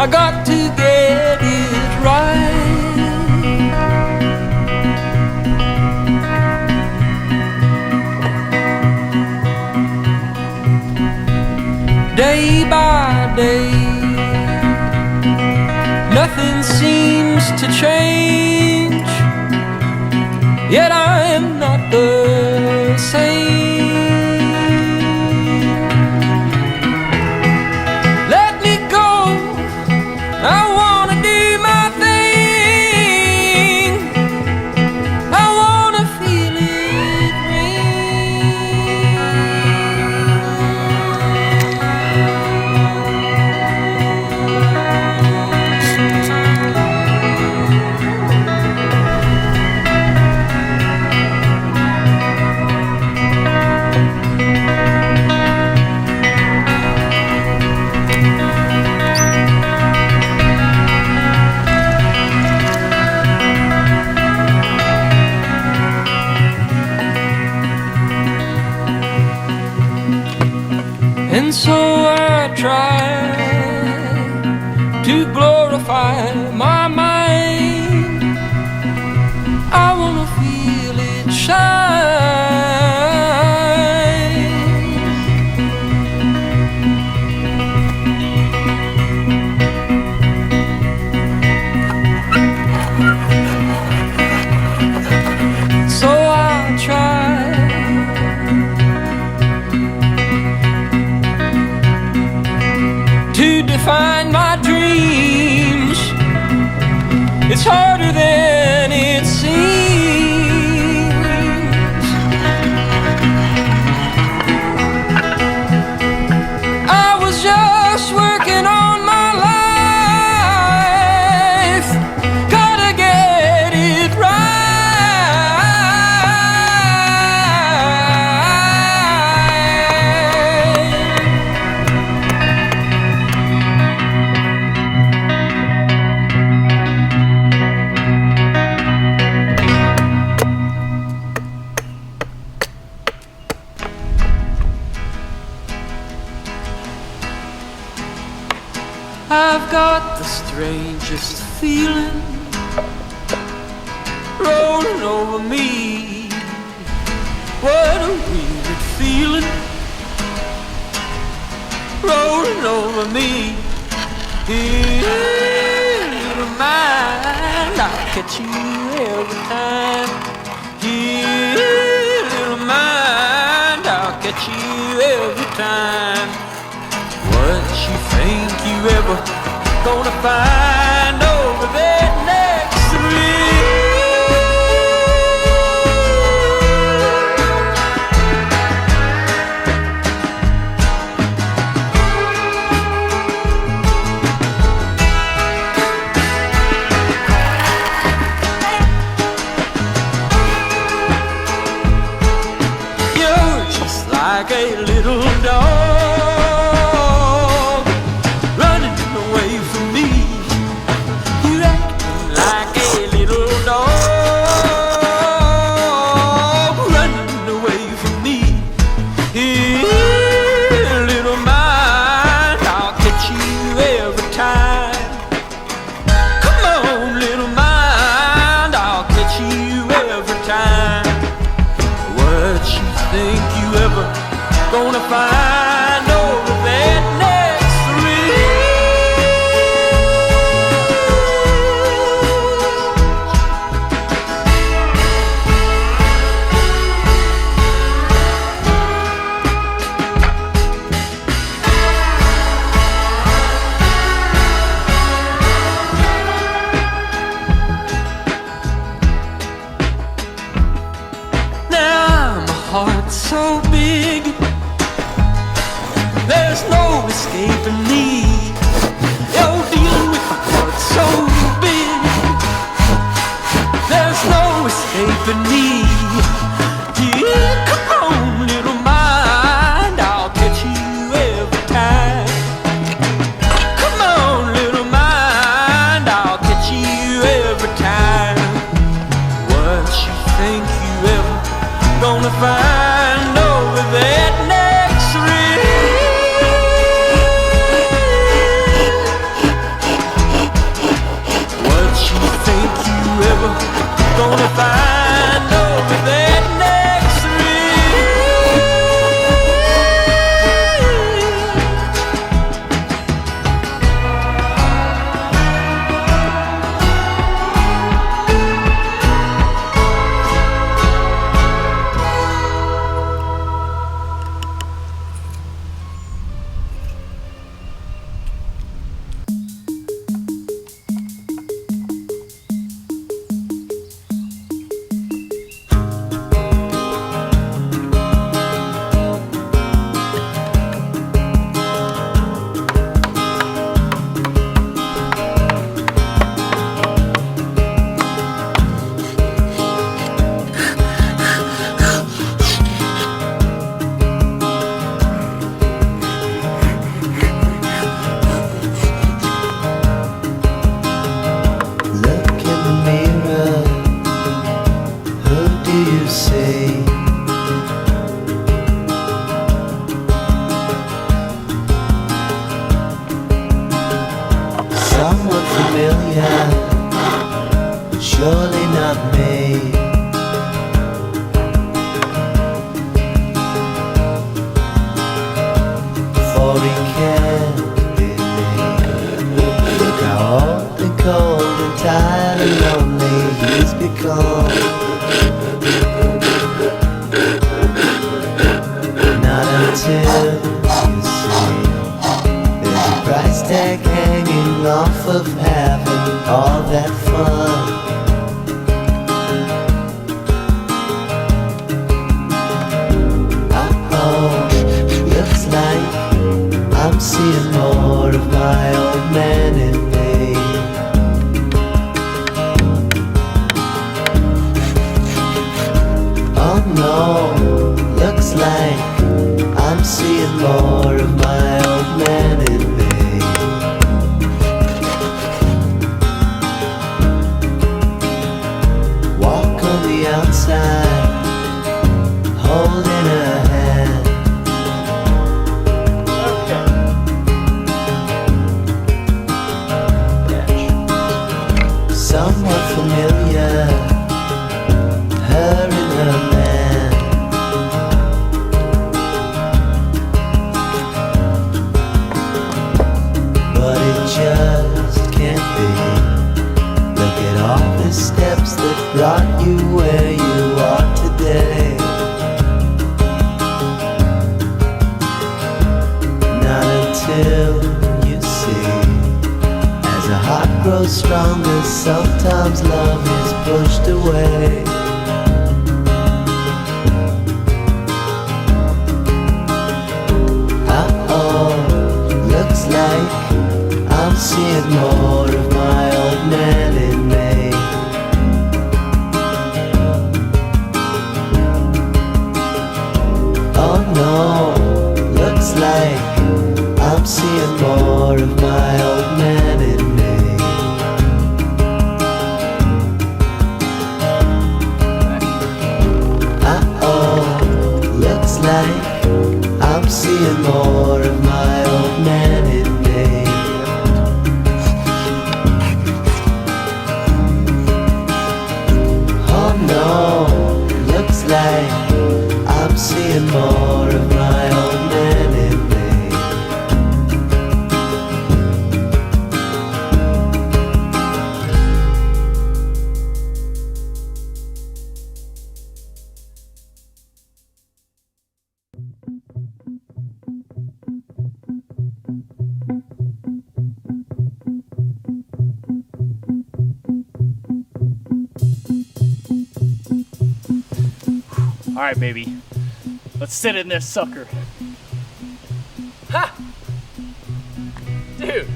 I got to get it right. Day by day, nothing seems to change, yet I am not the same. Let me go, I wanna do my thing, I wanna feel it rain. And so I try to glorify my mind. I wanna feel it shine. So I try to define my dreams. It's harder than it seems. I was just working on my life, gotta get it I've got the strangest feeling rolling over me. What a weird feeling rolling over me. Here, little mind, I'll catch you every time. Here, little mind, I'll catch you every time. What you think you ever gonna find over there next to me? You're just like a little dog running away from me. familiar, surely not me. 40 can't believe. Look how old and cold and tired and lonely he's become. Not until you see there's a price tag hanging off of having all that fun. Looks like I'm seeing more of my old man in me. Oh no, looks like I'm seeing more of my old man in me. Walk on the outside, holding a hand. Somewhat familiar, her and her man. But it just can't be. Look at all the steps that brought you where you are today. Not until you see, as a heart grows stronger, sometimes love is pushed away. Uh-oh, looks like I'm seeing more of my old man in me. Oh no, looks like I'm seeing more of my old man in me. Uh-oh, looks like I'm seeing more of my old man in me. Oh no, looks like I'm seeing more of my old man in me. All right, baby. Let's sit in this sucker. Ha! Dude,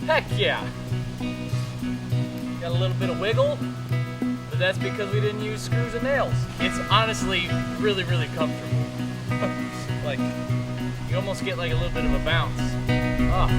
heck yeah. Got a little bit of wiggle, but that's because we didn't use screws and nails. It's honestly really, really comfortable. Like, you almost get like a little bit of a bounce. Oh.